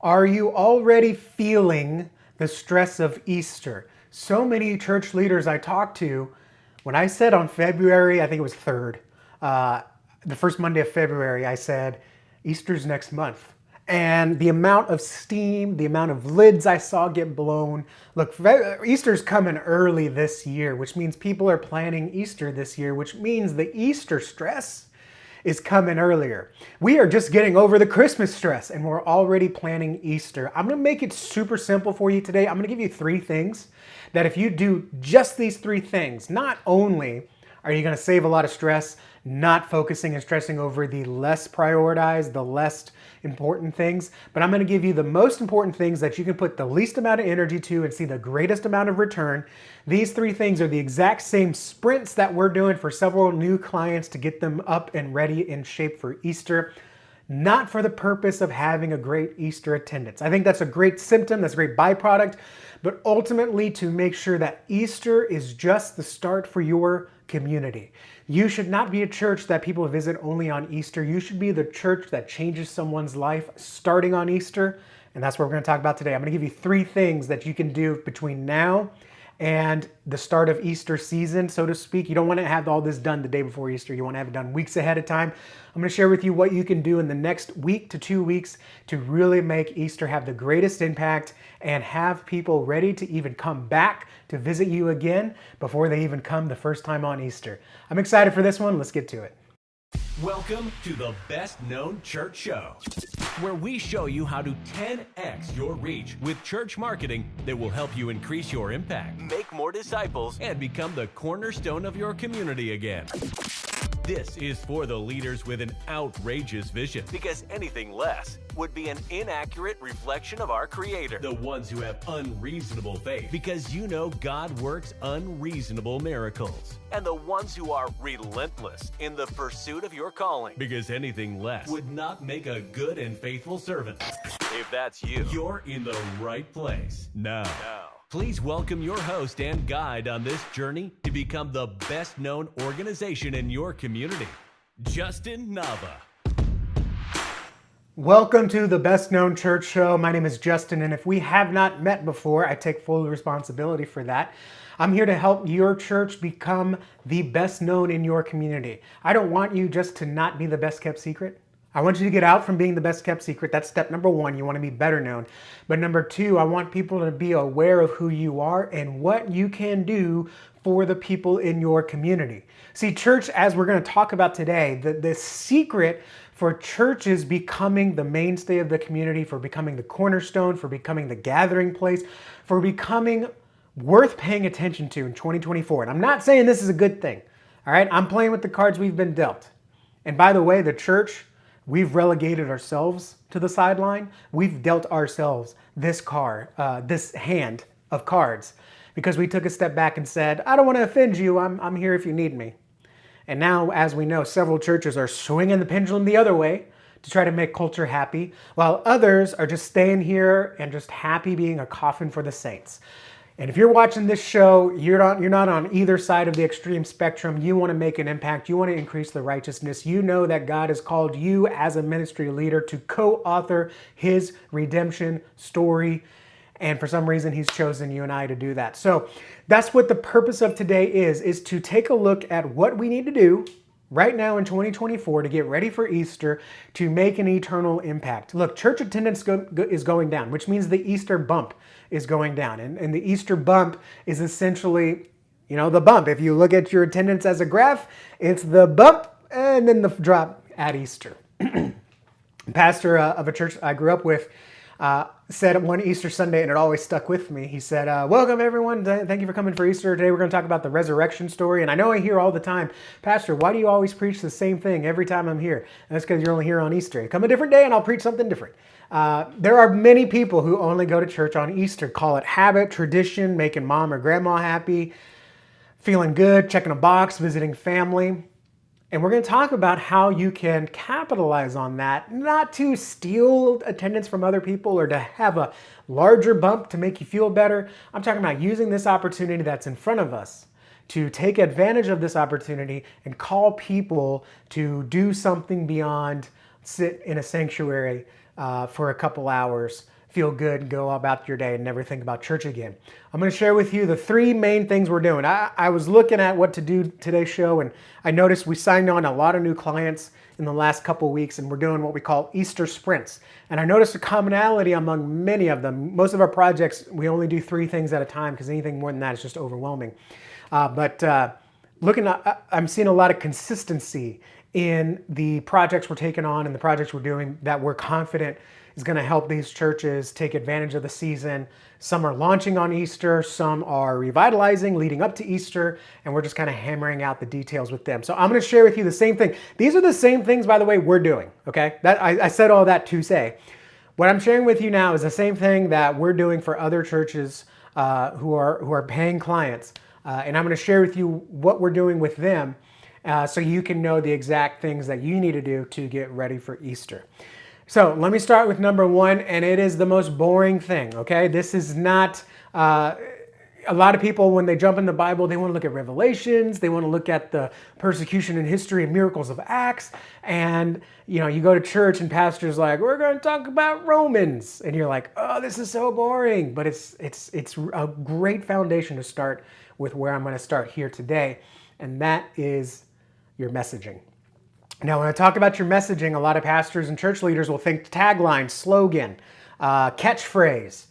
Are you already feeling the stress of Easter? So many church leaders I talked to, when I said on February, I think it was 3rd, the first Monday of February, I said, Easter's next month. And the amount of steam, the amount of lids I saw get blown. Look, Easter's coming early this year, which means people are planning Easter this year, which means the Easter stress is coming earlier. We are just getting over the Christmas stress and we're already planning Easter. I'm gonna make it super simple for you today. I'm gonna give you 3 things that if you do just these 3 things, not only are you gonna save a lot of stress, not focusing and stressing over the less prioritized, the less important things, but I'm gonna give you the most important things that you can put the least amount of energy to and see the greatest amount of return. These 3 things are the exact same sprints that we're doing for several new clients to get them up and ready in shape for Easter, not for the purpose of having a great Easter attendance. I think that's a great symptom, that's a great byproduct, but ultimately to make sure that Easter is just the start for your community. You should not be a church that people visit only on Easter. You should be the church that changes someone's life starting on Easter. And that's what we're going to talk about today. I'm going to give you 3 things that you can do between now and the start of Easter season, so to speak. You don't want to have all this done the day before Easter. You want to have it done weeks ahead of time. I'm going to share with you what you can do in the next week to 2 weeks to really make Easter have the greatest impact and have people ready to even come back to visit you again before they even come the first time on Easter. I'm excited for this one. Let's get to it. Welcome to the Best Known Church Show, where we show you how to 10x your reach with church marketing that will help you increase your impact, make more disciples, and become the cornerstone of your community again. This is for the leaders with an outrageous vision, because anything less would be an inaccurate reflection of our Creator. The ones who have unreasonable faith, because you know God works unreasonable miracles. And the ones who are relentless in the pursuit of your calling, because anything less would not make a good and faithful servant. If that's you, you're in the right place. Now, please welcome your host and guide on this journey to become the best known organization in your community, Justin Nava. Welcome to the Best Known Church Show. My name is Justin, and if we have not met before, I take full responsibility for that. I'm here to help your church become the best known in your community. I don't want you just to not be the best kept secret. I want you to get out from being the best kept secret. That's step number 1. You want to be better known. But number 2, I want people to be aware of who you are and what you can do for the people in your community. See, church, as we're going to talk about today, the secret for churches becoming the mainstay of the community, for becoming the cornerstone, for becoming the gathering place, for becoming worth paying attention to in 2024. And I'm not saying this is a good thing. All right, I'm playing with the cards we've been dealt. And by the way, the church, we've relegated ourselves to the sideline. We've dealt ourselves this hand of cards, because we took a step back and said, I don't want to offend you. I'm here if you need me. And now, as we know, several churches are swinging the pendulum the other way to try to make culture happy, while others are just staying here and just happy being a coffin for the saints. And if you're watching this show, you're not on either side of the extreme spectrum. You want to make an impact. You want to increase the righteousness. You know that God has called you as a ministry leader to co-author his redemption story. And for some reason, he's chosen you and I to do that. So that's what the purpose of today is to take a look at what we need to do right now in 2024 to get ready for Easter to make an eternal impact. Look, church attendance is going down, which means the Easter bump is going down. And the Easter bump is essentially, the bump. If you look at your attendance as a graph, it's the bump and then the drop at Easter. Pastor of a church I grew up with said one Easter Sunday, and it always stuck with me. He said, welcome everyone. Thank you for coming for Easter. Today we're going to talk about the resurrection story. And I know I hear all the time, Pastor, why do you always preach the same thing every time I'm here? And that's because you're only here on Easter. Come a different day and I'll preach something different. There are many people who only go to church on Easter, call it habit, tradition, making mom or grandma happy, feeling good, checking a box, visiting family. And we're going to talk about how you can capitalize on that, not to steal attendance from other people or to have a larger bump to make you feel better. I'm talking about using this opportunity that's in front of us to take advantage of this opportunity and call people to do something beyond sit in a sanctuary for a couple hours, feel good, and go about your day and never think about church again. I'm going to share with you the three main things we're doing. I was looking at what to do today's show, and I noticed we signed on a lot of new clients in the last couple of weeks, and we're doing what we call Easter sprints. And I noticed a commonality among many of them. Most of our projects, we only do 3 things at a time because anything more than that is just overwhelming. I'm seeing a lot of consistency in the projects we're taking on and the projects we're doing that we're confident is going to help these churches take advantage of the season. Some are launching on Easter, some are revitalizing leading up to Easter, and we're just kind of hammering out the details with them. So I'm going to share with you the same thing. These are the same things, by the way, we're doing, okay? I said all that to say. What I'm sharing with you now is the same thing that we're doing for other churches who are paying clients. And I'm going to share with you what we're doing with them so you can know the exact things that you need to do to get ready for Easter. So let me start with number 1, and it is the most boring thing, okay? This is not, a lot of people, when they jump in the Bible, they want to look at Revelations, they want to look at the persecution and history and miracles of Acts, and you go to church and pastor's like, we're going to talk about Romans, and you're like, oh, this is so boring, but it's a great foundation to start with where I'm going to start here today, and that is your messaging. Now, when I talk about your messaging, a lot of pastors and church leaders will think tagline, slogan, catchphrase,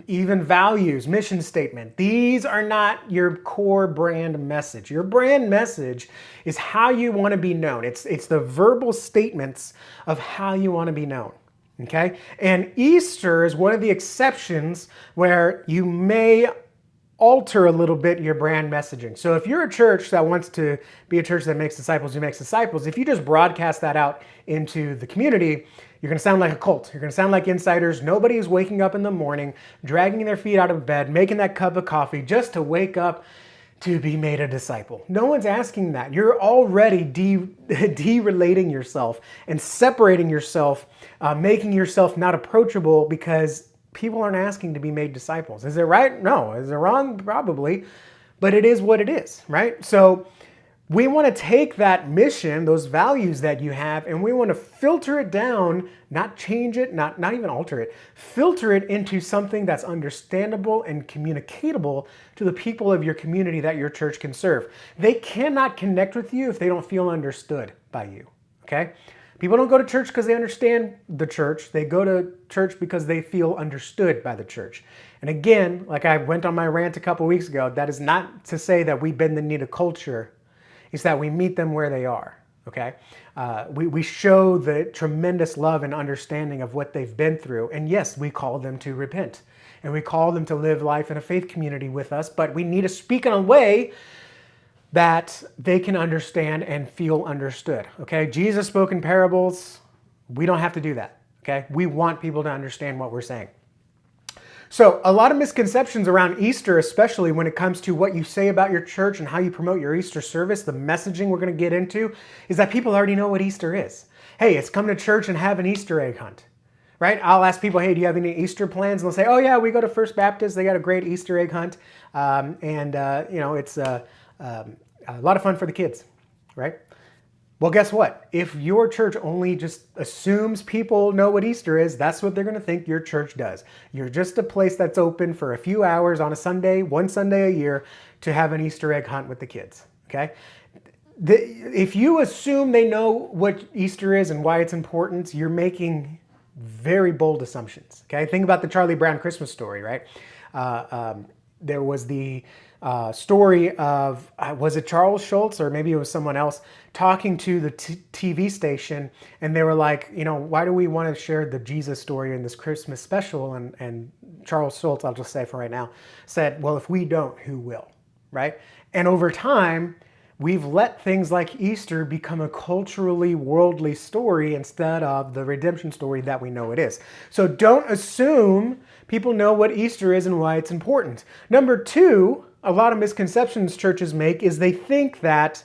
even values, mission statement. These are not your core brand message. Your brand message is how you want to be known. It's the verbal statements of how you want to be known. Okay? And Easter is one of the exceptions where you may alter a little bit your brand messaging. So if you're a church that wants to be a church that makes disciples who makes disciples, if you just broadcast that out into the community, you're going to sound like a cult. You're going to sound like insiders. Nobody is waking up in the morning, dragging their feet out of bed, making that cup of coffee just to wake up to be made a disciple. No one's asking that. You're already de-relating yourself and separating yourself, making yourself not approachable because people aren't asking to be made disciples. Is it right? No. Is it wrong? Probably. But it is what it is, right? So we want to take that mission, those values that you have, and we want to filter it down, not change it, not even alter it, filter it into something that's understandable and communicatable to the people of your community that your church can serve. They cannot connect with you if they don't feel understood by you, okay? People don't go to church because they understand the church. They go to church because they feel understood by the church. And again, like I went on my rant a couple weeks ago, that is not to say that we bend the knee to culture. It's that we meet them where they are, okay? We show the tremendous love and understanding of what they've been through. And yes, we call them to repent. And we call them to live life in a faith community with us. But we need to speak in a way that they can understand and feel understood, okay? Jesus spoke in parables. We don't have to do that, okay? We want people to understand what we're saying. So a lot of misconceptions around Easter, especially when it comes to what you say about your church and how you promote your Easter service, the messaging we're going to get into, is that people already know what Easter is. Hey, it's come to church and have an Easter egg hunt, right? I'll ask people, hey, do you have any Easter plans? And they'll say, oh yeah, we go to First Baptist. They got a great Easter egg hunt. It's a lot of fun for the kids, right? Well, guess what? If your church only just assumes people know what Easter is, that's what they're going to think your church does. You're just a place that's open for a few hours on a Sunday, one Sunday a year, to have an Easter egg hunt with the kids, okay? If you assume they know what Easter is and why it's important, you're making very bold assumptions, okay? Think about the Charlie Brown Christmas story, right? There was the story of, was it Charles Schultz or maybe it was someone else talking to the TV station, and they were like, why do we want to share the Jesus story in this Christmas special? And Charles Schultz, I'll just say for right now, said, well, if we don't, who will, right? And over time, we've let things like Easter become a culturally worldly story instead of the redemption story that we know it is. So don't assume people know what Easter is and why it's important. Number 2, a lot of misconceptions churches make is they think that,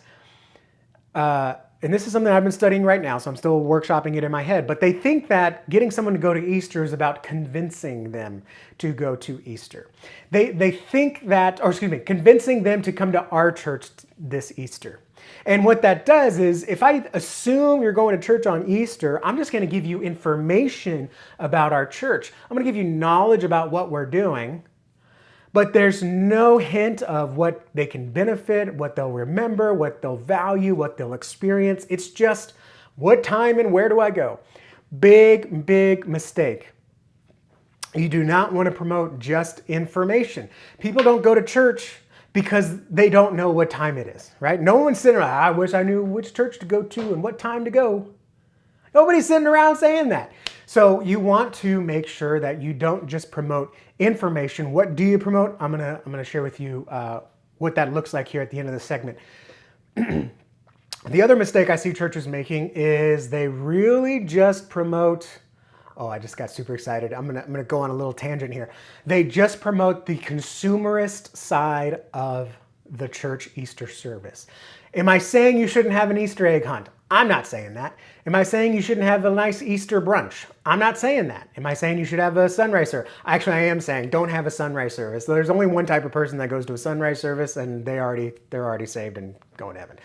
and this is something I've been studying right now, so I'm still workshopping it in my head, but they think that getting someone to go to Easter is about convincing them to go to Easter. They think that, convincing them to come to our church this Easter. And what that does is if I assume you're going to church on Easter, I'm just going to give you information about our church. I'm going to give you knowledge about what we're doing, but there's no hint of what they can benefit, what they'll remember, what they'll value, what they'll experience. It's just what time and where do I go? Big, big mistake. You do not want to promote just information. People don't go to church because they don't know what time it is, right? No one's sitting around, I wish I knew which church to go to and what time to go. Nobody's sitting around saying that. So you want to make sure that you don't just promote information. What do you promote? I'm gonna share with you what that looks like here at the end of the segment. The other mistake I see churches making is they really just promote. Oh, I just got super excited. I'm gonna go on a little tangent here. They just promote the consumerist side of the church Easter service. Am I saying you shouldn't have an Easter egg hunt? I'm not saying that. Am I saying you shouldn't have a nice Easter brunch? I'm not saying that. Am I saying you should have a sunrise service? Actually, I am saying don't have a sunrise service. There's only one type of person that goes to a sunrise service, and they're already saved and going to heaven.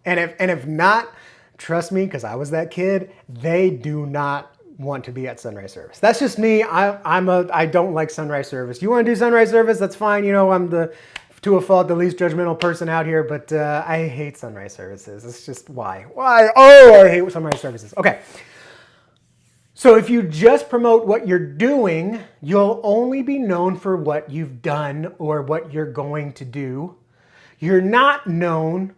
And if not, trust me, because I was that kid, they do not want to be at sunrise service. That's just me. I don't like sunrise service. You want to do sunrise service? That's fine. I'm to a fault the least judgmental person out here, but I hate sunrise services. It's just why? Oh, I hate sunrise services. Okay. So if you just promote what you're doing, you'll only be known for what you've done or what you're going to do. You're not known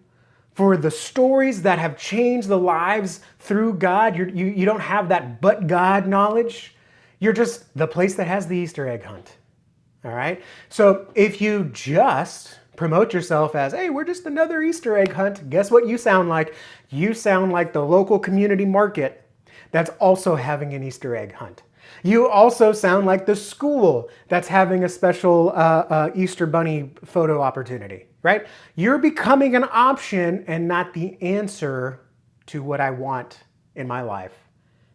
for the stories that have changed the lives through God. You don't have that but God knowledge. You're just the place that has the Easter egg hunt. All right? So if you just promote yourself as, hey, we're just another Easter egg hunt, guess what you sound like? You sound like the local community market that's also having an Easter egg hunt. You also sound like the school that's having a special Easter bunny photo opportunity, right? You're becoming an option and not the answer to what I want in my life.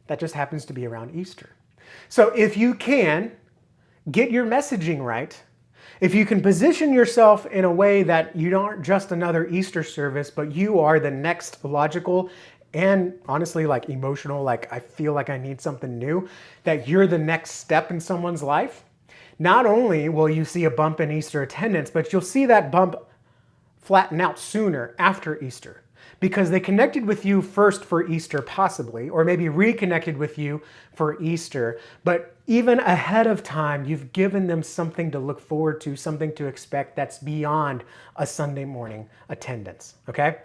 That just happens to be around Easter. So if you can get your messaging right, if you can position yourself in a way that you aren't just another Easter service, but you are the next logical and honestly emotional, I feel like I need something new, that you're the next step in someone's life, not only will you see a bump in Easter attendance, but you'll see that bump flatten out sooner after Easter because they connected with you first for Easter possibly, or maybe reconnected with you for Easter. But even ahead of time, you've given them something to look forward to, something to expect that's beyond a Sunday morning attendance, okay?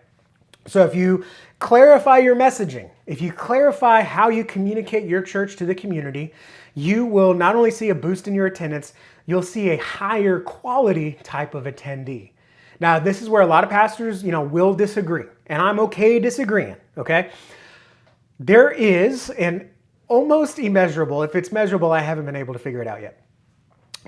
So if you clarify your messaging, if you clarify how you communicate your church to the community, you will not only see a boost in your attendance, you'll see a higher quality type of attendee. Now, this is where a lot of pastors, will disagree, and I'm okay disagreeing, okay? There is an almost immeasurable, if it's measurable, I haven't been able to figure it out yet,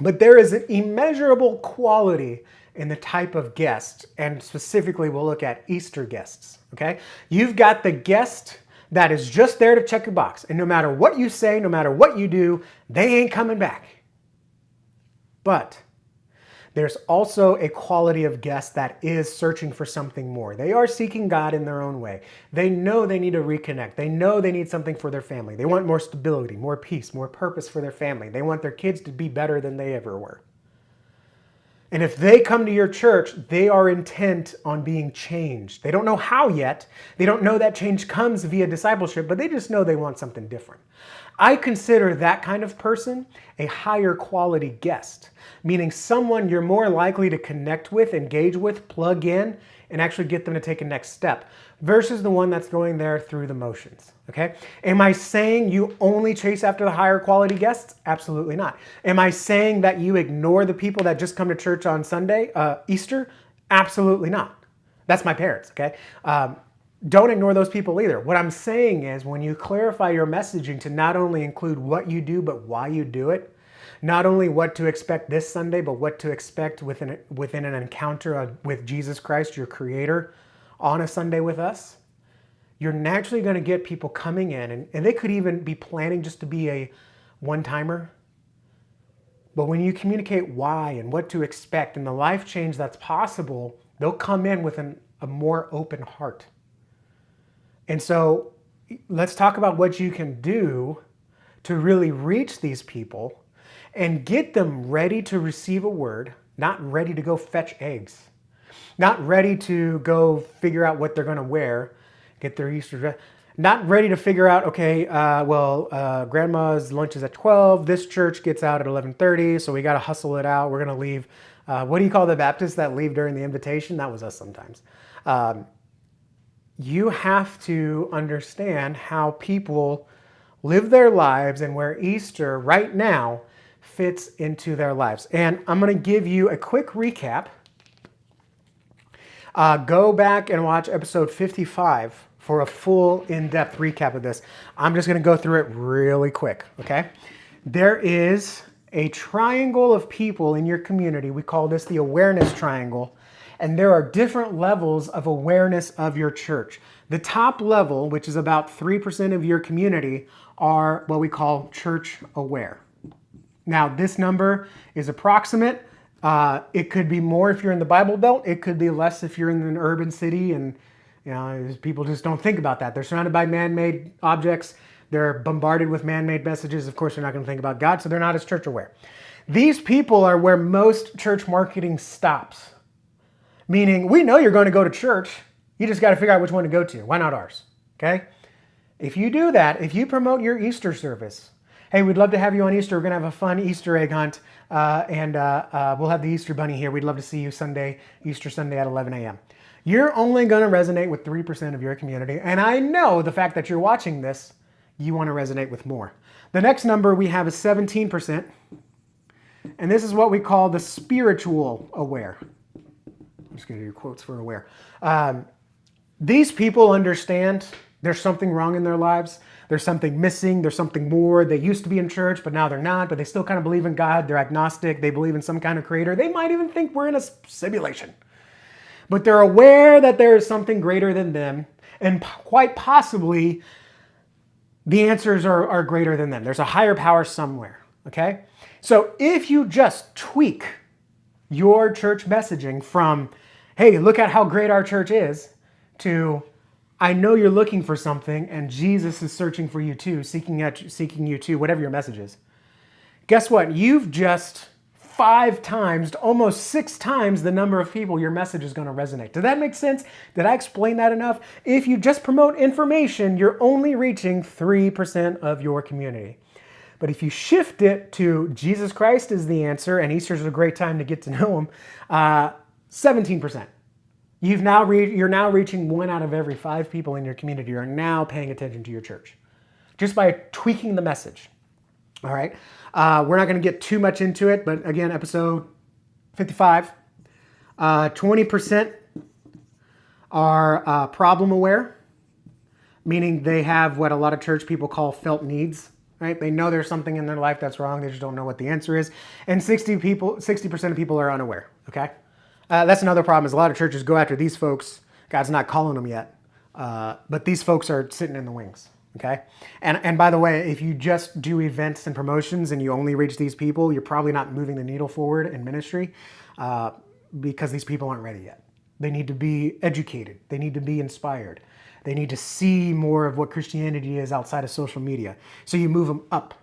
but there is an immeasurable quality in the type of guest, and specifically we'll look at Easter guests, okay? You've got the guest that is just there to check your box, and no matter what you say, no matter what you do, they ain't coming back. But there's also a quality of guest that is searching for something more. They are seeking God in their own way. They know they need to reconnect. They know they need something for their family. They want more stability, more peace, more purpose for their family. They want their kids to be better than they ever were. And if they come to your church, they are intent on being changed. They don't know how yet. They don't know that change comes via discipleship, but they just know they want something different. I consider that kind of person a higher quality guest, meaning someone you're more likely to connect with, engage with, plug in, and actually get them to take a next step versus the one that's going there through the motions, okay? Am I saying you only chase after the higher quality guests? Absolutely not. Am I saying that you ignore the people that just come to church on Sunday, Easter? Absolutely not. That's my parents, okay? Don't ignore those people either. What I'm saying is when you clarify your messaging to not only include what you do, but why you do it, not only what to expect this Sunday, but what to expect within an encounter with Jesus Christ, your Creator, on a Sunday with us, you're naturally going to get people coming in, and they could even be planning just to be a one-timer. But when you communicate why and what to expect and the life change that's possible, they'll come in with a more open heart. And so let's talk about what you can do to really reach these people and get them ready to receive a word, not ready to go fetch eggs, not ready to go figure out what they're going to wear, get their Easter dress, not ready to figure out, okay, grandma's lunch is at 12, this church gets out at 11:30, so we got to hustle it out. We're going to leave. What do you call the Baptists that leave during the invitation? That was us sometimes. You have to understand how people live their lives and where Easter right now fits into their lives. And I'm going to give you a quick recap. Go back and watch episode 55 for a full in-depth recap of this. I'm just going to go through it really quick, okay? There is a triangle of people in your community. We call this the awareness triangle. And there are different levels of awareness of your church. The top level, which is about 3% of your community, are what we call church aware. Now, this number is approximate. It could be more if you're in the Bible Belt. It could be less if you're in an urban city, and people just don't think about that. They're surrounded by man-made objects. They're bombarded with man-made messages. Of course, they're not going to think about God, so they're not as church aware. These people are where most church marketing stops. Meaning, we know you're going to go to church. You just got to figure out which one to go to. Why not ours? Okay? If you do that, if you promote your Easter service, hey, we'd love to have you on Easter. We're going to have a fun Easter egg hunt, and we'll have the Easter bunny here. We'd love to see you Easter Sunday at 11 a.m. You're only going to resonate with 3% of your community, and I know the fact that you're watching this, you want to resonate with more. The next number we have is 17%, and this is what we call the spiritual aware. I'm just going to do quotes for aware. These people understand there's something wrong in their lives. There's something missing. There's something more. They used to be in church, but now they're not. But they still kind of believe in God. They're agnostic. They believe in some kind of creator. They might even think we're in a simulation. But they're aware that there is something greater than them. And quite possibly, the answers are greater than them. There's a higher power somewhere. Okay? So if you just tweak your church messaging from, hey, look at how great our church is, to, I know you're looking for something and Jesus is searching for you too, seeking you too, whatever your message is. Guess what? You've just 5 times, almost 6 times the number of people your message is going to resonate. Did that make sense? Did I explain that enough? If you just promote information, you're only reaching 3% of your community. But if you shift it to Jesus Christ is the answer, and Easter's a great time to get to know him, 17%. You're now reaching 1 out of every 5 people in your community are now paying attention to your church, just by tweaking the message. All right. We're not going to get too much into it, but again, episode 55, 20% are problem aware, meaning they have what a lot of church people call felt needs. Right? They know there's something in their life that's wrong. They just don't know what the answer is. And 60% of people are unaware. Okay. That's another problem is a lot of churches go after these folks. God's not calling them yet. But these folks are sitting in the wings. Okay. And by the way, if you just do events and promotions and you only reach these people, you're probably not moving the needle forward in ministry because these people aren't ready yet. They need to be educated. They need to be inspired. They need to see more of what Christianity is outside of social media. So you move them up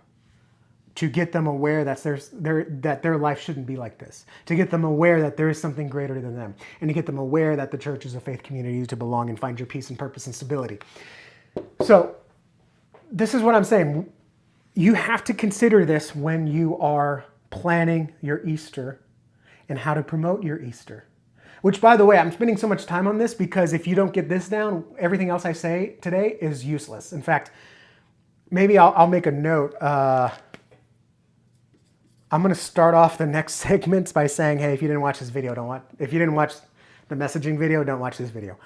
to get them aware that their life shouldn't be like this, to get them aware that there is something greater than them, and to get them aware that the church is a faith community to belong and find your peace and purpose and stability. So this is what I'm saying. You have to consider this when you are planning your Easter and how to promote your Easter. Which, by the way, I'm spending so much time on this because if you don't get this down, everything else I say today is useless. In fact, maybe I'll make a note. I'm going to start off the next segments by saying, hey, if you didn't watch this video, if you didn't watch the messaging video, don't watch this video.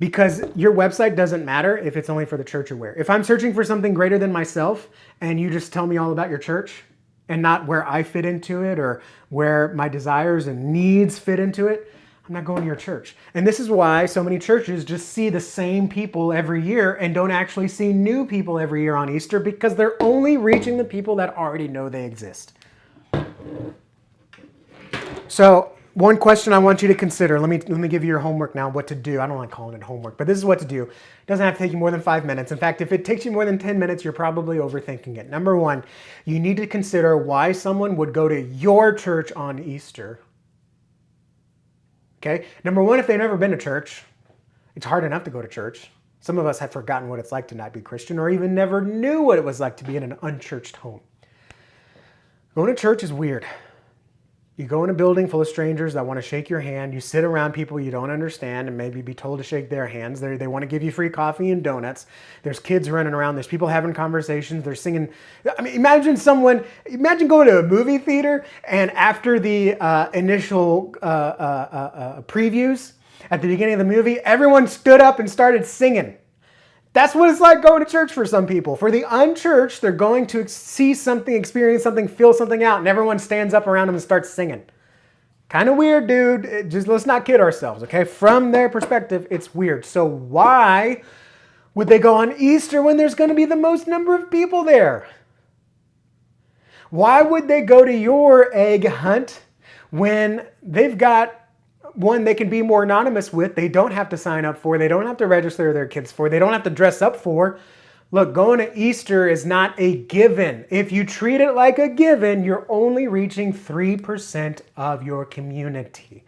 Because your website doesn't matter if it's only for the church aware. If I'm searching for something greater than myself and you just tell me all about your church, and not where I fit into it or where my desires and needs fit into it, I'm not going to your church. And this is why so many churches just see the same people every year and don't actually see new people every year on Easter because they're only reaching the people that already know they exist. So one question I want you to consider. Let me give you your homework now, what to do. I don't like calling it homework, but this is what to do. It doesn't have to take you more than 5 minutes. In fact, if it takes you more than 10 minutes, you're probably overthinking it. Number one, you need to consider why someone would go to your church on Easter. Okay? Number one, if they've never been to church, it's hard enough to go to church. Some of us have forgotten what it's like to not be Christian or even never knew what it was like to be in an unchurched home. Going to church is weird. You go in a building full of strangers that want to shake your hand. You sit around people you don't understand and maybe be told to shake their hands. They want to give you free coffee and donuts. There's kids running around. There's people having conversations. They're singing. I mean, imagine going to a movie theater and after the initial previews at the beginning of the movie, everyone stood up and started singing. That's what it's like going to church for some people. For the unchurched, they're going to see something, experience something, feel something out, and everyone stands up around them and starts singing. Kind of weird, dude. Just let's not kid ourselves, okay? From their perspective, it's weird. So why would they go on Easter when there's going to be the most number of people there? Why would they go to your egg hunt when they've got one they can be more anonymous with, they don't have to sign up for, they don't have to register their kids for, they don't have to dress up for? Look, going to Easter is not a given. If you treat it like a given, you're only reaching 3% of your community.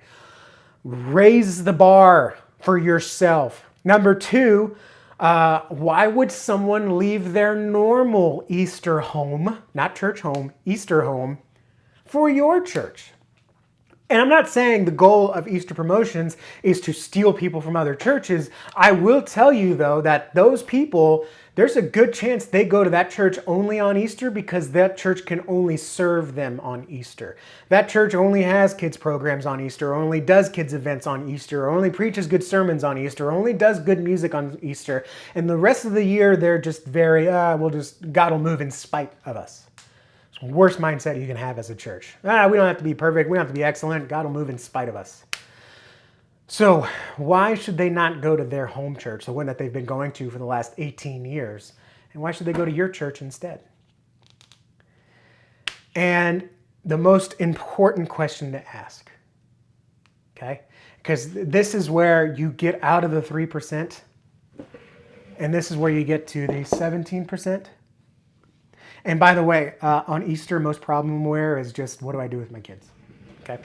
Raise the bar for yourself. Number two, why would someone leave their normal Easter home, not church home, Easter home, for your church? And I'm not saying the goal of Easter promotions is to steal people from other churches. I will tell you, though, that those people, there's a good chance they go to that church only on Easter because that church can only serve them on Easter. That church only has kids programs on Easter, or only does kids events on Easter, or only preaches good sermons on Easter, or only does good music on Easter. And the rest of the year, they're just very, God will move in spite of us. Worst mindset you can have as a church. We don't have to be perfect. We don't have to be excellent. God will move in spite of us. So why should they not go to their home church, the one that they've been going to for the last 18 years? And why should they go to your church instead? And the most important question to ask, okay? Because this is where you get out of the 3%, and this is where you get to the 17%. And by the way, on Easter, most problemware is just, what do I do with my kids? Okay.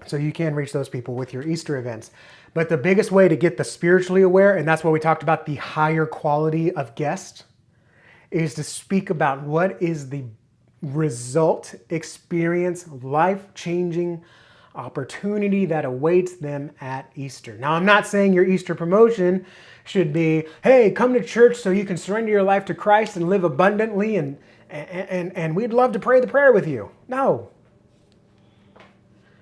So you can reach those people with your Easter events. But the biggest way to get the spiritually aware, and that's why we talked about the higher quality of guest, is to speak about what is the result, experience, life-changing opportunity that awaits them at Easter. Now, I'm not saying your Easter promotion should be, hey, come to church so you can surrender your life to Christ and live abundantly, and we'd love to pray the prayer with you. No.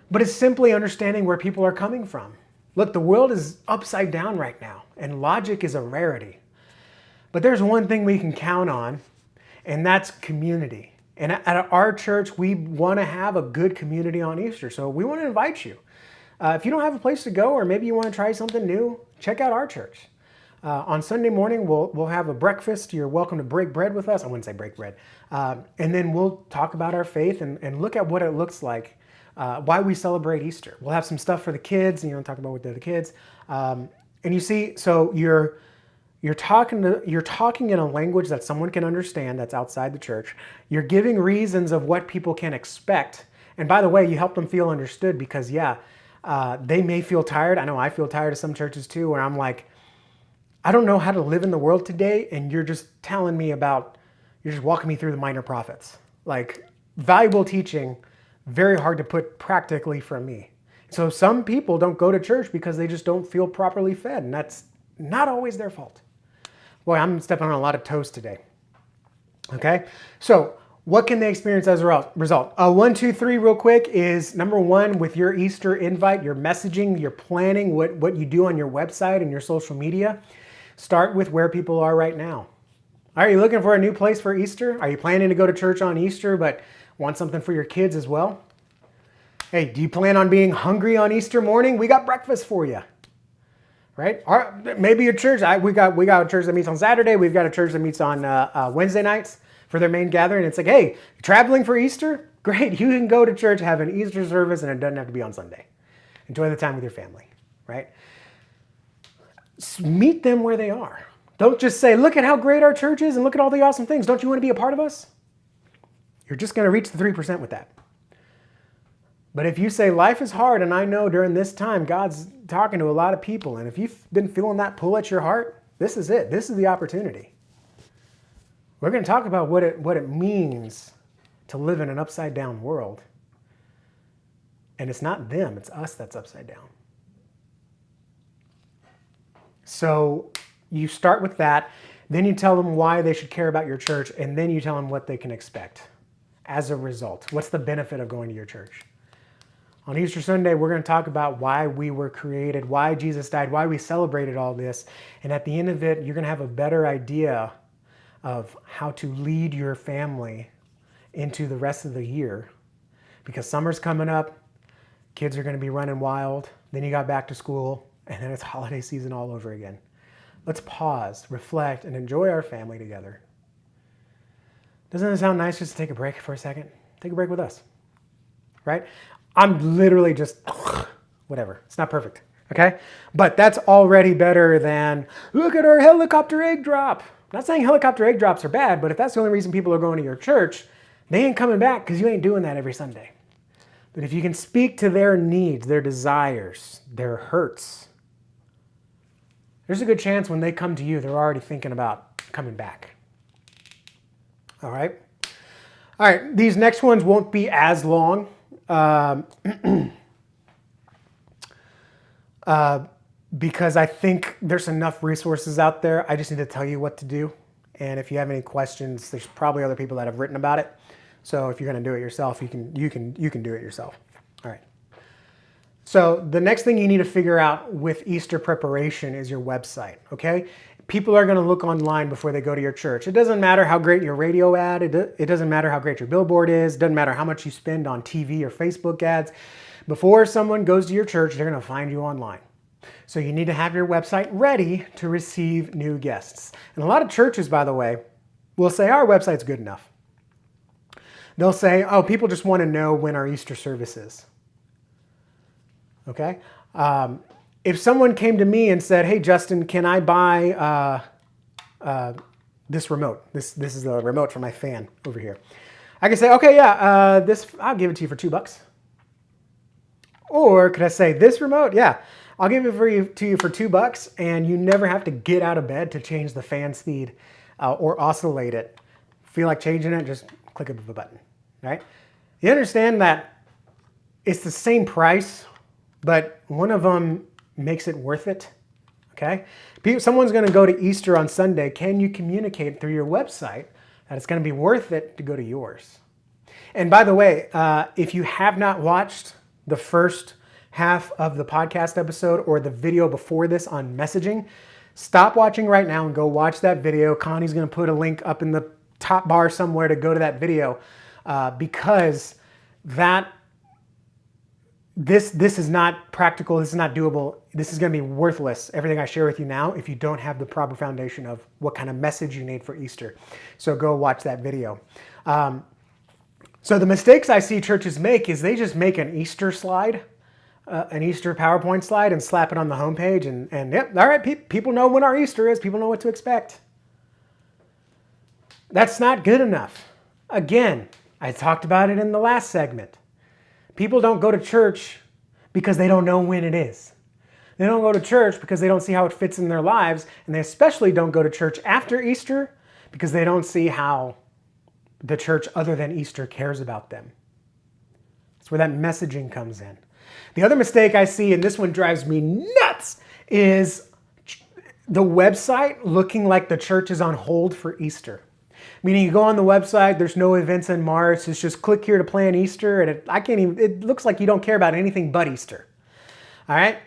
But it's simply understanding where people are coming from. Look, the world is upside down right now, and logic is a rarity. But there's one thing we can count on, and that's community. And at our church, we want to have a good community on Easter, so we want to invite you. If you don't have a place to go, or maybe you want to try something new, check out our church. On Sunday morning, we'll have a breakfast. You're welcome to break bread with us. I wouldn't say break bread. And then we'll talk about our faith and look at what it looks like, why we celebrate Easter. We'll have some stuff for the kids, and talk about what they're the kids. And you see, so you're talking in a language that someone can understand that's outside the church. You're giving reasons of what people can expect. And by the way, you help them feel understood because, they may feel tired. I know I feel tired of some churches too, where I'm like, I don't know how to live in the world today, and you're just telling me you're just walking me through the minor prophets. Like, valuable teaching, very hard to put practically from me. So some people don't go to church because they just don't feel properly fed, and that's not always their fault. Boy, I'm stepping on a lot of toes today. Okay, so what can they experience as a result? 1, 2, 3 real quick is, number one, with your Easter invite, your messaging, your planning, what you do on your website and your social media. Start with where people are right now. Are you looking for a new place for Easter? Are you planning to go to church on Easter but want something for your kids as well? Hey, do you plan on being hungry on Easter morning? We got breakfast for you. Right? Or maybe your church. We got a church that meets on Saturday. We've got a church that meets on Wednesday nights. for their main gathering. It's like, hey, traveling for Easter? Great, you can go to church, have an Easter service, and it doesn't have to be on Sunday. Enjoy the time with your family, right? Meet them where they are. Don't just say, look at how great our church is and look at all the awesome things. Don't you want to be a part of us? You're just going to reach the 3% with that. But if you say life is hard, and I know during this time God's talking to a lot of people, and if you've been feeling that pull at your heart, this is it. This is the opportunity. We're going to talk about what it means to live in an upside down world. And it's not them, it's us that's upside down. So you start with that, then you tell them why they should care about your church, and then you tell them what they can expect as a result. What's the benefit of going to your church? On Easter Sunday, we're going to talk about why we were created, why Jesus died, why we celebrated all this. And at the end of it, you're going to have a better idea of how to lead your family into the rest of the year. Because summer's coming up, kids are going to be running wild, then you got back to school, and then it's holiday season all over again. Let's pause, reflect, and enjoy our family together. Doesn't it sound nice just to take a break for a second? Take a break with us, right? I'm literally just, whatever. It's not perfect, okay? But that's already better than, look at our helicopter egg drop. I'm not saying helicopter egg drops are bad, but if that's the only reason people are going to your church, they ain't coming back because you ain't doing that every Sunday. But if you can speak to their needs, their desires, their hurts, there's a good chance when they come to you, they're already thinking about coming back. All right? All right, these next ones won't be as long. Because I think there's enough resources out there. I just need to tell you what to do. And if you have any questions, there's probably other people that have written about it. So if you're going to do it yourself, you can do it yourself. All right. So the next thing you need to figure out with Easter preparation is your website. Okay. People are going to look online before they go to your church. It doesn't matter how great your radio ad, it doesn't matter how great your billboard is, it doesn't matter how much you spend on TV or Facebook ads. Before someone goes to your church, they're going to find you online. So you need to have your website ready to receive new guests. And a lot of churches, by the way, will say our website's good enough. They'll say, oh, people just want to know when our Easter service is. Okay? If someone came to me and said, hey, Justin, can I buy this remote? This is the remote for my fan over here. I can say, okay, yeah, I'll give it to you for $2. Or could I say, this remote? Yeah, I'll give it to you for $2, and you never have to get out of bed to change the fan speed or oscillate it. Feel like changing it, just click of a button, right? You understand that it's the same price, but one of them makes it worth it, okay? Someone's going to go to Easter on Sunday. Can you communicate through your website that it's going to be worth it to go to yours? And by the way, if you have not watched the first half of the podcast episode or the video before this on messaging, stop watching right now and go watch that video. Connie's going to put a link up in the top bar somewhere to go to that video because this is not practical. This is not doable. This is going to be worthless, everything I share with you now, if you don't have the proper foundation of what kind of message you need for Easter. So go watch that video. So the mistakes I see churches make is they just make an Easter slide, an Easter PowerPoint slide, and slap it on the homepage. And yep, all right, people know when our Easter is. People know what to expect. That's not good enough. Again, I talked about it in the last segment. People don't go to church because they don't know when it is. They don't go to church because they don't see how it fits in their lives. And they especially don't go to church after Easter because they don't see how the church other than Easter cares about them. That's where that messaging comes in. The other mistake I see, and this one drives me nuts, is the website looking like the church is on hold for Easter. Meaning you go on the website, there's no events in March, it's just click here to plan Easter, and it looks like you don't care about anything but Easter. All right?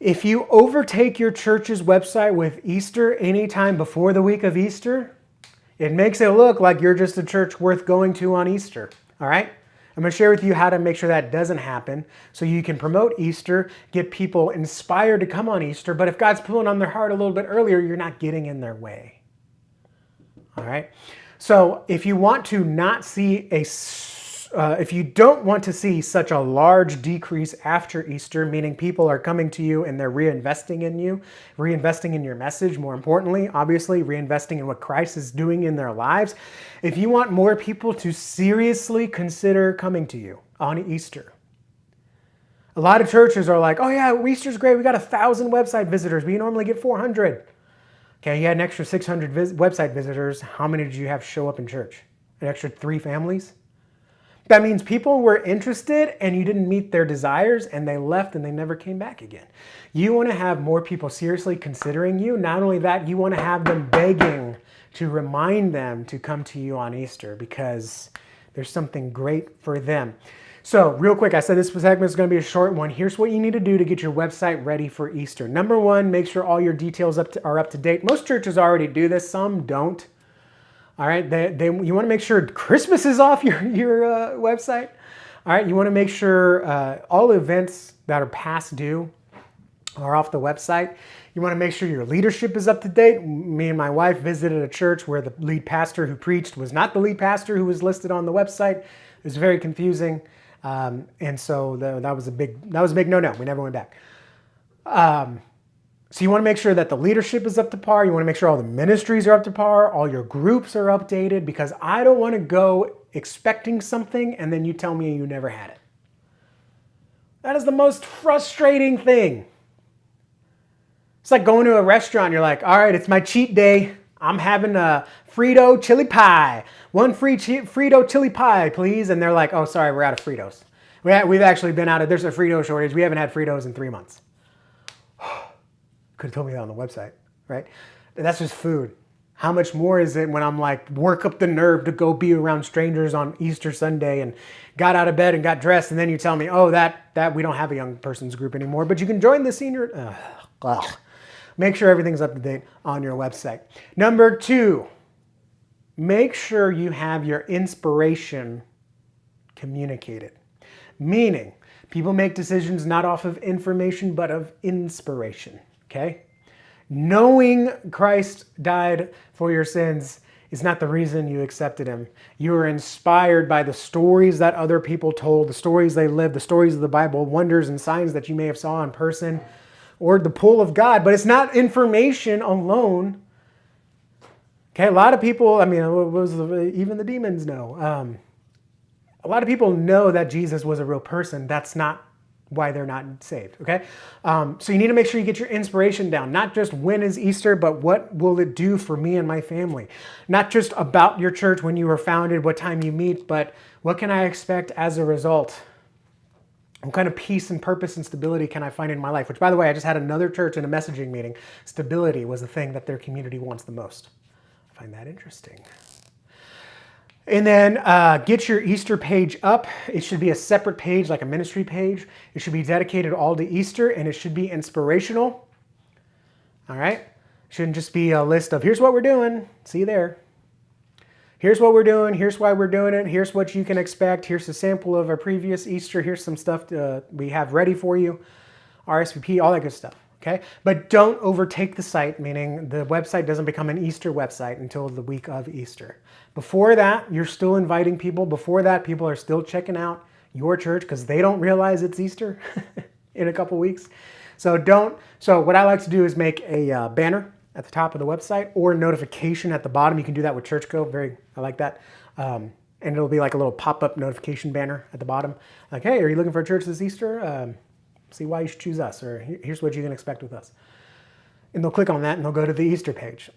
If you overtake your church's website with Easter anytime before the week of Easter, it makes it look like you're just a church worth going to on Easter. All right? I'm going to share with you how to make sure that doesn't happen so you can promote Easter, get people inspired to come on Easter, but if God's pulling on their heart a little bit earlier, you're not getting in their way. All right. So if you want to not see if you don't want to see such a large decrease after Easter, meaning people are coming to you and they're reinvesting in you, reinvesting in your message, more importantly, obviously, reinvesting in what Christ is doing in their lives. If you want more people to seriously consider coming to you on Easter, a lot of churches are like, oh yeah, Easter's great. We got 1,000 website visitors. We normally get 400. Okay, you had an extra 600 website visitors. How many did you have show up in church? An extra 3 families? That means people were interested and you didn't meet their desires and they left and they never came back again. You want to have more people seriously considering you. Not only that, you want to have them begging to remind them to come to you on Easter because there's something great for them. So real quick, I said this segment is going to be a short one. Here's what you need to do to get your website ready for Easter. Number one, make sure all your details are up to date. Most churches already do this, some don't. All right, you want to make sure Christmas is off your website. All right, you want to make sure all events that are past due are off the website. You want to make sure your leadership is up to date. Me and my wife visited a church where the lead pastor who preached was not the lead pastor who was listed on the website. It was very confusing. And so that was a big no-no. We never went back. So you want to make sure that the leadership is up to par. You want to make sure all the ministries are up to par. All your groups are updated because I don't want to go expecting something and then you tell me you never had it. That is the most frustrating thing. It's like going to a restaurant. You're like, all right, it's my cheat day. I'm having a Frito chili pie. One free Frito chili pie, please. And they're like, oh, sorry, we're out of Fritos. We've actually been out of, there's a Frito shortage. We haven't had Fritos in 3 months. Could have told me that on the website, right? And that's just food. How much more is it when I'm like, work up the nerve to go be around strangers on Easter Sunday and got out of bed and got dressed. And then you tell me, oh, that we don't have a young person's group anymore, but you can join the senior. Make sure everything's up to date on your website. Number 2, make sure you have your inspiration communicated. Meaning, people make decisions not off of information, but of inspiration, okay? Knowing Christ died for your sins is not the reason you accepted him. You were inspired by the stories that other people told, the stories they lived, the stories of the Bible, wonders and signs that you may have saw in person, or the pull of God, but it's not information alone. Okay, a lot of people, even the demons know. A lot of people know that Jesus was a real person. That's not why they're not saved, okay? So you need to make sure you get your inspiration down. Not just when is Easter, but what will it do for me and my family? Not just about your church when you were founded, what time you meet, but what can I expect as a result? What kind of peace and purpose and stability can I find in my life? Which, by the way, I just had another church in a messaging meeting. Stability was the thing that their community wants the most. I find that interesting. And then get your Easter page up. It should be a separate page, like a ministry page. It should be dedicated all to Easter, and it should be inspirational. All right? Shouldn't just be a list of, here's what we're doing. See you there. Here's what we're doing. Here's why we're doing it. Here's what you can expect. Here's a sample of our previous Easter. Here's some stuff we have ready for you. RSVP, all that good stuff. Okay? But don't overtake the site, meaning the website doesn't become an Easter website until the week of Easter. Before that, you're still inviting people. Before that, people are still checking out your church because they don't realize it's Easter in a couple weeks. So what I like to do is make a banner at the top of the website or a notification at the bottom. You can do that with ChurchCo. I like that. And it'll be like a little pop-up notification banner at the bottom. Like, hey, are you looking for a church this Easter? See why you should choose us, or here's what you can expect with us. And they'll click on that and they'll go to the Easter page.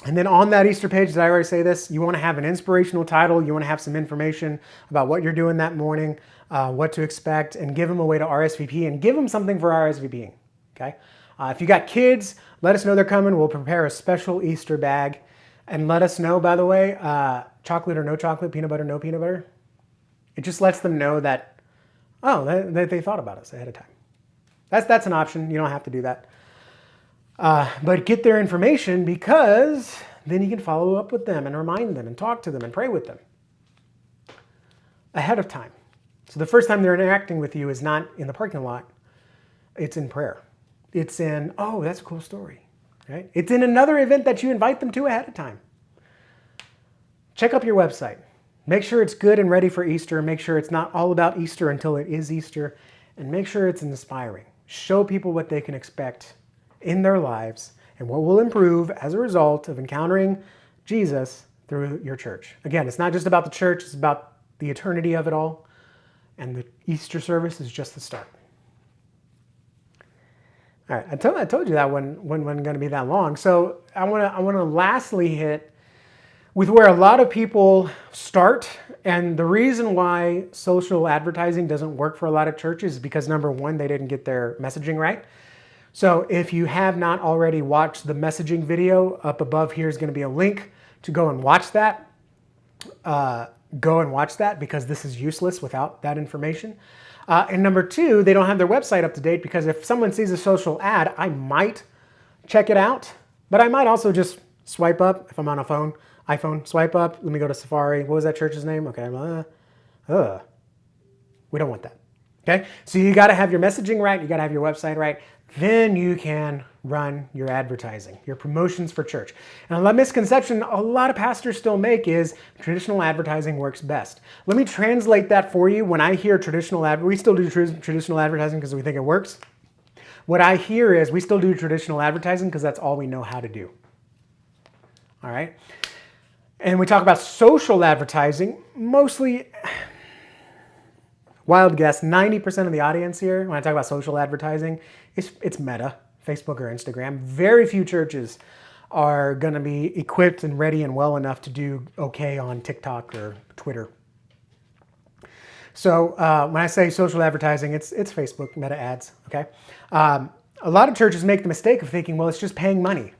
And then on that Easter page, did I already say this? You want to have an inspirational title. You want to have some information about what you're doing that morning, what to expect, and give them a way to RSVP and give them something for RSVPing, okay? If you got kids, let us know they're coming. We'll prepare a special Easter bag. And let us know, by the way, chocolate or no chocolate, peanut butter, no peanut butter. It just lets them know that, oh, they thought about us ahead of time. That's an option. You don't have to do that. But get their information because then you can follow up with them and remind them and talk to them and pray with them ahead of time. So the first time they're interacting with you is not in the parking lot. It's in prayer. It's in, oh, that's a cool story. Right? It's in another event that you invite them to ahead of time. Check up your website. Make sure it's good and ready for Easter. Make sure it's not all about Easter until it is Easter. And make sure it's inspiring. Show people what they can expect in their lives and what will improve as a result of encountering Jesus through your church. Again, it's not just about the church, it's about the eternity of it all. And the Easter service is just the start. All right, I told you that one wasn't going to be that long. So I want to lastly hit with where a lot of people start, and the reason why social advertising doesn't work for a lot of churches is because number one, they didn't get their messaging right. So if you have not already watched the messaging video, up above here is going to be a link to go and watch that. Go and watch that because this is useless without that information. And number two, they don't have their website up to date because if someone sees a social ad, I might check it out, but I might also just swipe up if I'm on a iPhone, swipe up. Let me go to Safari. What was that church's name? Okay. We don't want that. Okay. So you got to have your messaging right. You got to have your website right. Then you can run your advertising, your promotions for church. And a misconception a lot of pastors still make is traditional advertising works best. Let me translate that for you. When I hear traditional we still do traditional advertising because we think it works. What I hear is we still do traditional advertising because that's all we know how to do. All right. And we talk about social advertising, mostly, wild guess, 90% of the audience here, when I talk about social advertising, it's Meta, Facebook or Instagram. Very few churches are going to be equipped and ready and well enough to do okay on TikTok or Twitter. So when I say social advertising, it's Facebook, Meta ads, okay? A lot of churches make the mistake of thinking, well, it's just paying money.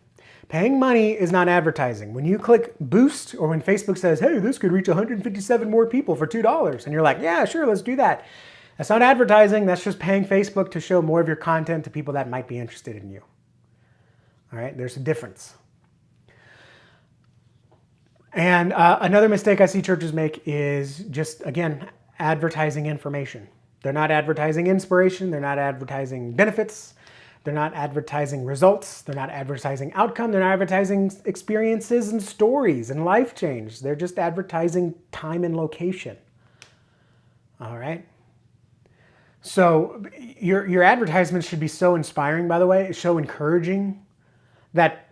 Paying money is not advertising. When you click boost or when Facebook says, hey, this could reach 157 more people for $2, and you're like, yeah, sure, let's do that. That's not advertising. That's just paying Facebook to show more of your content to people that might be interested in you. All right, there's a difference. And another mistake I see churches make is just, again, advertising information. They're not advertising inspiration. They're not advertising benefits. They're not advertising results. They're not advertising outcome. They're not advertising experiences and stories and life change. They're just advertising time and location. All right. So your advertisements should be so inspiring, by the way, so encouraging that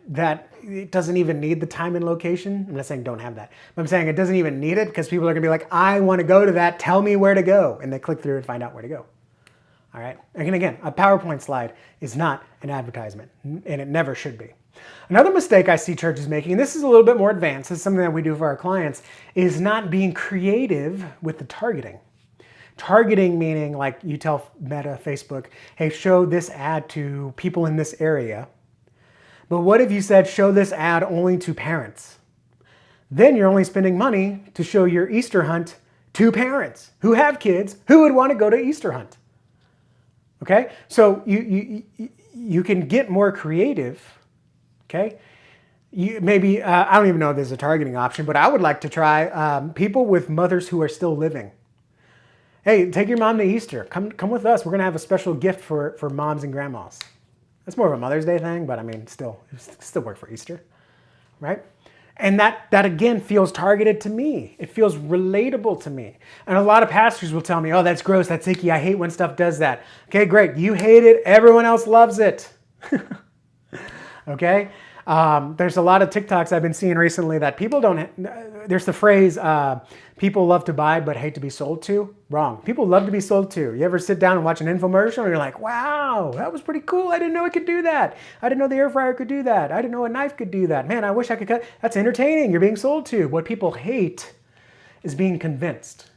it doesn't even need the time and location. I'm not saying don't have that, but I'm saying it doesn't even need it because people are going to be like, I want to go to that. Tell me where to go. And they click through and find out where to go. All right. And again, a PowerPoint slide is not an advertisement, and it never should be. Another mistake I see churches making, and this is a little bit more advanced, this is something that we do for our clients, is not being creative with the targeting. Targeting meaning like you tell Meta, Facebook, hey, show this ad to people in this area. But what if you said, show this ad only to parents? Then you're only spending money to show your Easter hunt to parents who have kids who would want to go to Easter hunt. Okay, so you can get more creative. Okay, maybe I don't even know if there's a targeting option, but I would like to try people with mothers who are still living. Hey, take your mom to Easter. Come with us. We're gonna have a special gift for moms and grandmas. That's more of a Mother's Day thing, but I mean, it still work for Easter, right? And that again feels targeted to me. It feels relatable to me. And a lot of pastors will tell me, oh, that's gross, that's icky, I hate when stuff does that. Okay, great, you hate it, everyone else loves it. Okay? There's a lot of TikToks I've been seeing recently that people don't, there's the phrase, people love to buy but hate to be sold to. Wrong. People love to be sold to. You ever sit down and watch an infomercial and you're like, wow, that was pretty cool. I didn't know it could do that. I didn't know the air fryer could do that. I didn't know a knife could do that. Man, I wish I could cut. That's entertaining. You're being sold to. What people hate is being convinced.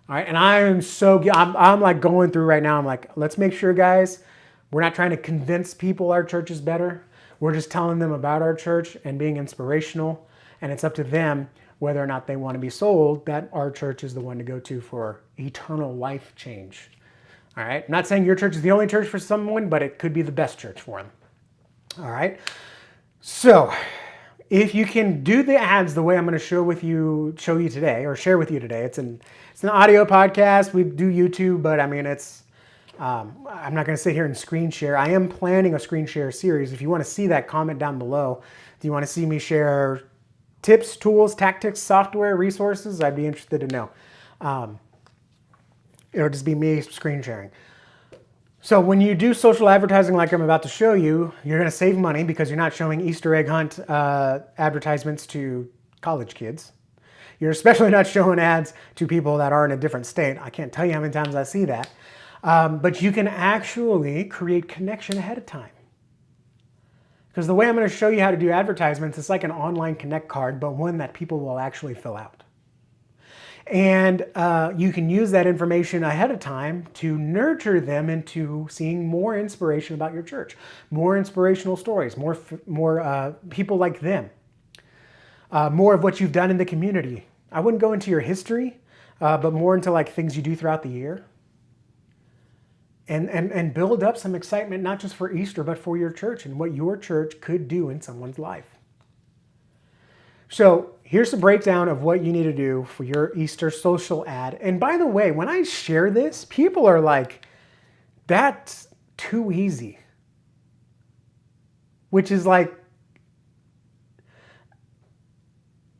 All right. And I'm like going through right now. I'm like, let's make sure, guys, we're not trying to convince people our church is better. We're just telling them about our church and being inspirational. And it's up to them whether or not they want to be sold that our church is the one to go to for eternal life change. All right. I'm not saying your church is the only church for someone, but it could be the best church for them. All right. So if you can do the ads the way I'm going to show you today or share with you today, it's an audio podcast. We do YouTube, but I mean, it's I'm not going to sit here and screen share. I am planning a screen share series. If you want to see that, comment down below. Do you want to see me share tips, tools, tactics, software, resources? I'd be interested to know. It'll just be me screen sharing. So when you do social advertising like I'm about to show you, you're going to save money because you're not showing Easter egg hunt advertisements to college kids. You're especially not showing ads to people that are in a different state. I can't tell you how many times I see that. But you can actually create connection ahead of time. Because the way I'm going to show you how to do advertisements, it's like an online connect card, but one that people will actually fill out. And you can use that information ahead of time to nurture them into seeing more inspiration about your church, more inspirational stories, more people like them, more of what you've done in the community. I wouldn't go into your history, but more into like things you do throughout the year. And build up some excitement, not just for Easter, but for your church and what your church could do in someone's life. So here's a breakdown of what you need to do for your Easter social ad. And by the way, when I share this, people are like, that's too easy. Which is like,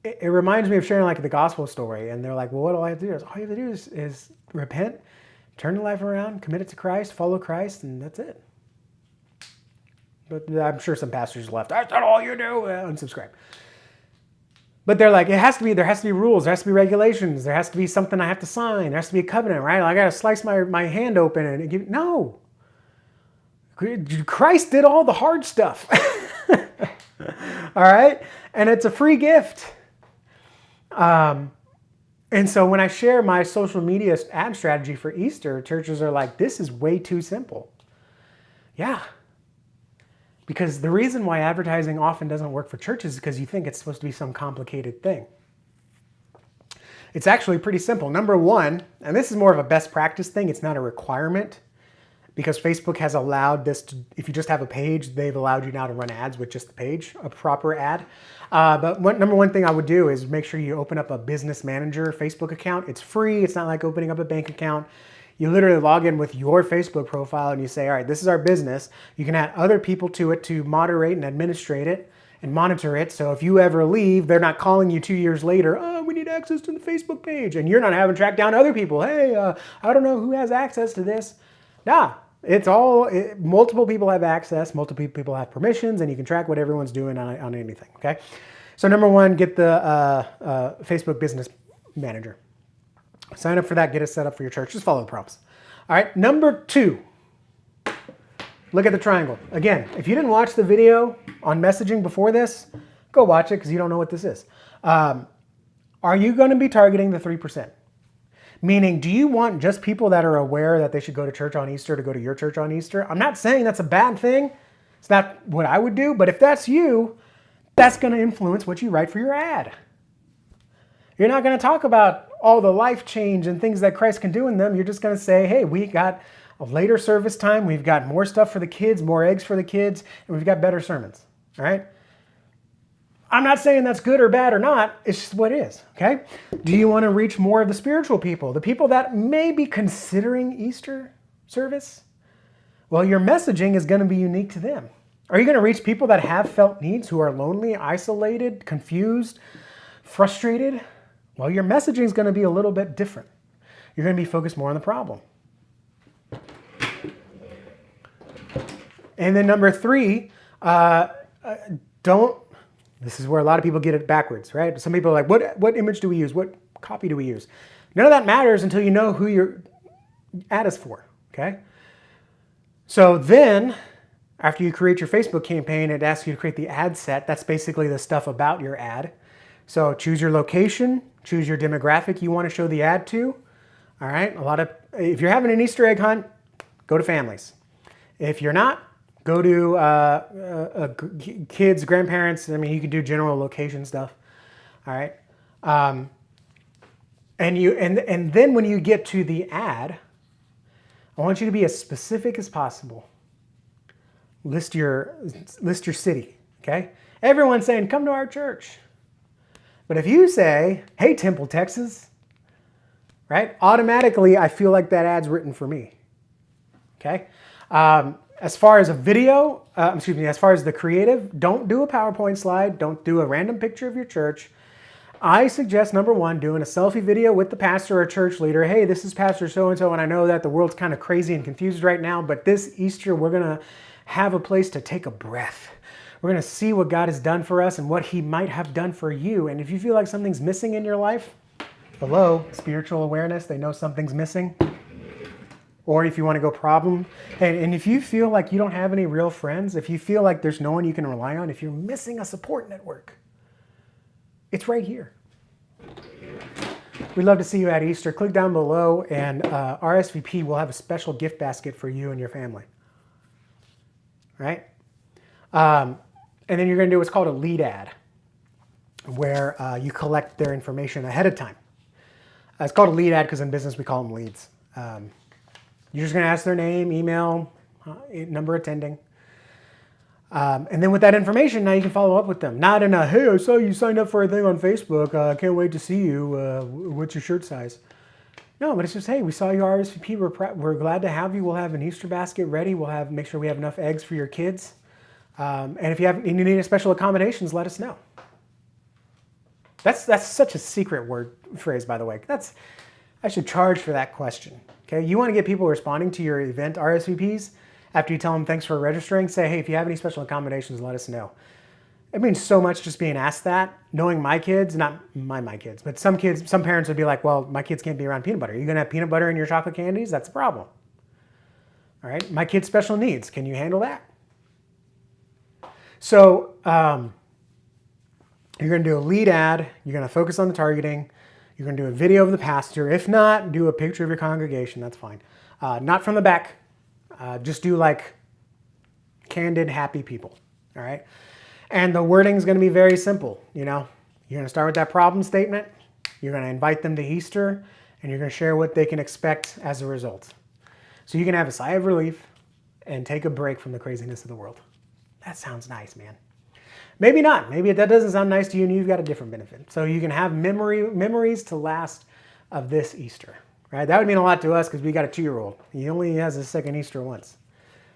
it reminds me of sharing like the gospel story. And they're like, well, what do I have to do? All you have to do is repent, turn your life around, commit it to Christ, follow Christ, and that's it. But I'm sure some pastors left, that's not all you do, unsubscribe. But they're like, there has to be rules, there has to be regulations, there has to be something I have to sign, there has to be a covenant, right? I got to slice my hand open and give, no. Christ did all the hard stuff. All right? And it's a free gift. And so when I share my social media ad strategy for Easter, churches are like, this is way too simple. Yeah. Because the reason why advertising often doesn't work for churches is because you think it's supposed to be some complicated thing. It's actually pretty simple. Number one, and this is more of a best practice thing, it's not a requirement, because Facebook has allowed this to, if you just have a page, they've allowed you now to run ads with just the page, a proper ad. But number one thing I would do is make sure you open up a business manager Facebook account. It's free. It's not like opening up a bank account. You literally log in with your Facebook profile and you say, all right, this is our business. You can add other people to it to moderate and administrate it and monitor it. So if you ever leave, they're not calling you 2 years later, oh, we need access to the Facebook page. And you're not having to track down other people. Hey, I don't know who has access to this. Nah, multiple people have access, multiple people have permissions, and you can track what everyone's doing on anything, okay? So number one, get the Facebook Business Manager. Sign up for that, get it set up for your church. Just follow the prompts. All right, number two, look at the triangle. Again, if you didn't watch the video on messaging before this, go watch it because you don't know what this is. Are you going to be targeting the 3%? Meaning, do you want just people that are aware that they should go to church on Easter to go to your church on Easter? I'm not saying that's a bad thing. It's not what I would do, but if that's you, that's going to influence what you write for your ad. You're not going to talk about all the life change and things that Christ can do in them. You're just going to say, hey, we got a later service time. We've got more stuff for the kids, more eggs for the kids, and we've got better sermons. All right? I'm not saying that's good or bad or not. It's just what it is, okay? Do you want to reach more of the spiritual people, the people that may be considering Easter service? Well, your messaging is going to be unique to them. Are you going to reach people that have felt needs, who are lonely, isolated, confused, frustrated? Well, your messaging is going to be a little bit different. You're going to be focused more on the problem. And then number three, this is where a lot of people get it backwards, right? Some people are like, what image do we use? What copy do we use? None of that matters until you know who your ad is for, okay? So then, after you create your Facebook campaign, it asks you to create the ad set. That's basically the stuff about your ad. So choose your location, choose your demographic you want to show the ad to. All right, if you're having an Easter egg hunt, go to families. If you're not, go to kids, grandparents. I mean, you can do general location stuff. All right, and then when you get to the ad, I want you to be as specific as possible. List your city. Okay, everyone's saying, come to our church. But if you say, hey, Temple, Texas, right? Automatically, I feel like that ad's written for me. Okay. As far as a video, as far as the creative, don't do a PowerPoint slide. Don't do a random picture of your church. I suggest, number one, doing a selfie video with the pastor or church leader. Hey, this is Pastor so-and-so, and I know that the world's kind of crazy and confused right now, but this Easter, we're going to have a place to take a breath. We're going to see what God has done for us and what he might have done for you. And if you feel like something's missing in your life, below, spiritual awareness, they know something's missing. Or if you want to go problem, and if you feel like you don't have any real friends, if you feel like there's no one you can rely on, if you're missing a support network, it's right here. We'd love to see you at Easter. Click down below and RSVP will have a special gift basket for you and your family. Right? And then you're going to do what's called a lead ad, where you collect their information ahead of time. It's called a lead ad because in business we call them leads. You're just going to ask their name, email, number attending. And then with that information, now you can follow up with them. Not in a, hey, I saw you signed up for a thing on Facebook. I can't wait to see you. What's your shirt size? No, but it's just, hey, we saw you RSVP. We're glad to have you. We'll have an Easter basket ready. Make sure we have enough eggs for your kids. And if you need any special accommodations, let us know. That's such a secret phrase, by the way. I should charge for that question. Okay, you want to get people responding to your event RSVPs after you tell them thanks for registering. Say, hey, if you have any special accommodations, let us know. It means so much just being asked that. Knowing my kids, not my kids, but some parents would be like, well, my kids can't be around peanut butter. Are you going to have peanut butter in your chocolate candies? That's a problem. All right, my kid's special needs. Can you handle that? So you're going to do a lead ad. You're going to focus on the targeting. You're going to do a video of the pastor. If not, do a picture of your congregation. That's fine. Not from the back. Just do like candid, happy people. All right. And the wording is going to be very simple. You're going to start with that problem statement. You're going to invite them to Easter, and you're going to share what they can expect as a result. So you can have a sigh of relief and take a break from the craziness of the world. That sounds nice, man. Maybe not. Maybe that doesn't sound nice to you and you've got a different benefit. So you can have memories to last of this Easter, right? That would mean a lot to us because we got a 2-year-old. He only has his second Easter once.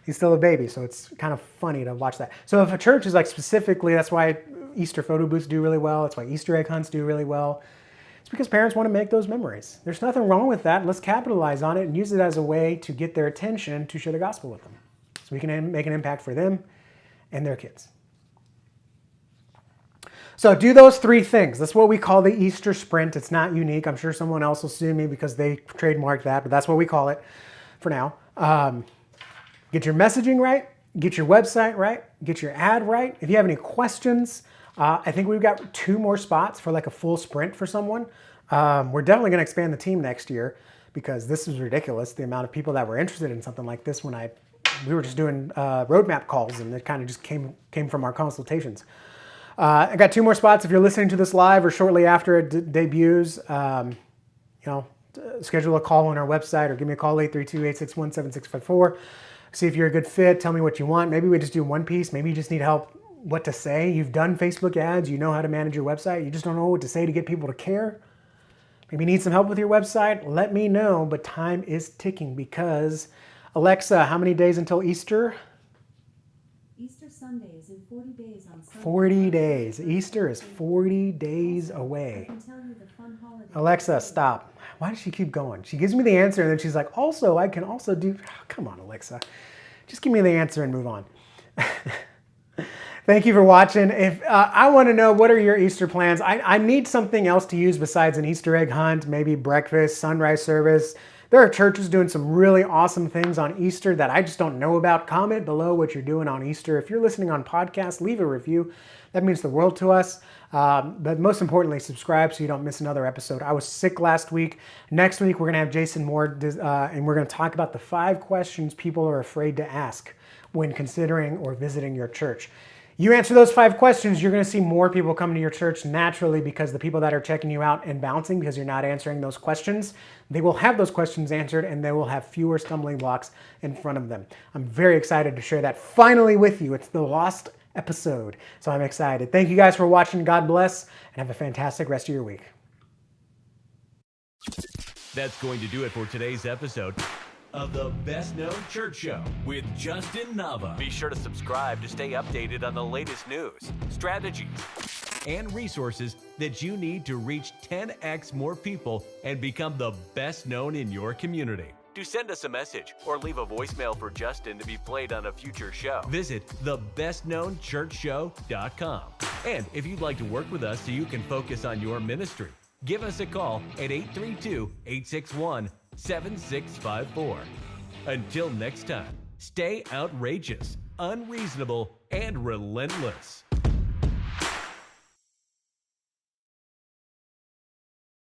He's still a baby, so it's kind of funny to watch that. So if a church is like specifically, that's why Easter photo booths do really well. That's why Easter egg hunts do really well. It's because parents want to make those memories. There's nothing wrong with that. Let's capitalize on it and use it as a way to get their attention to share the gospel with them. So we can make an impact for them and their kids. So do those 3 things. That's what we call the Easter sprint. It's not unique. I'm sure someone else will sue me because they trademarked that, but that's what we call it for now. Get your messaging right. Get your website right. Get your ad right. If you have any questions, I think we've got 2 more spots for like a full sprint for someone. We're definitely going to expand the team next year because this is ridiculous, the amount of people that were interested in something like this when we were just doing roadmap calls, and it kind of just came from our consultations. I got 2 more spots if you're listening to this live or shortly after it debuts. Schedule a call on our website or give me a call 832-861-7654. See if you're a good fit. Tell me what you want. Maybe we just do one piece. Maybe you just need help what to say. You've done Facebook ads. You know how to manage your website. You just don't know what to say to get people to care. Maybe you need some help with your website. Let me know, but time is ticking because, Alexa, how many days until Easter? Easter Sunday is in 40 days on Sunday. 40 days. Easter is 40 days away. I can tell you the fun holiday. Alexa, stop. Why does she keep going? She gives me the answer and then she's like, I can also do... Come on, Alexa. Just give me the answer and move on. Thank you for watching. If I want to know, what are your Easter plans? I need something else to use besides an Easter egg hunt, maybe breakfast, sunrise service. There are churches doing some really awesome things on Easter that I just don't know about. Comment below what you're doing on Easter. If you're listening on podcast, leave a review. That means the world to us. But most importantly, subscribe so you don't miss another episode. I was sick last week. Next week, we're going to have Jason Moore, and we're going to talk about the 5 questions people are afraid to ask when considering or visiting your church. You answer those 5 questions, you're going to see more people coming to your church naturally because the people that are checking you out and bouncing because you're not answering those questions, they will have those questions answered and they will have fewer stumbling blocks in front of them. I'm very excited to share that finally with you. It's the lost episode, so I'm excited. Thank you guys for watching. God bless, and have a fantastic rest of your week. That's going to do it for today's episode. of the Best Known Church Show with Justin Nava. Be sure to subscribe to stay updated on the latest news, strategies, and resources that you need to reach 10x more people and become the best known in your community. To send us a message or leave a voicemail for Justin to be played on a future show. Visit thebestknownchurchshow.com. And if you'd like to work with us so you can focus on your ministry, give us a call at 832-861-7654. Until next time, stay outrageous, unreasonable, and relentless.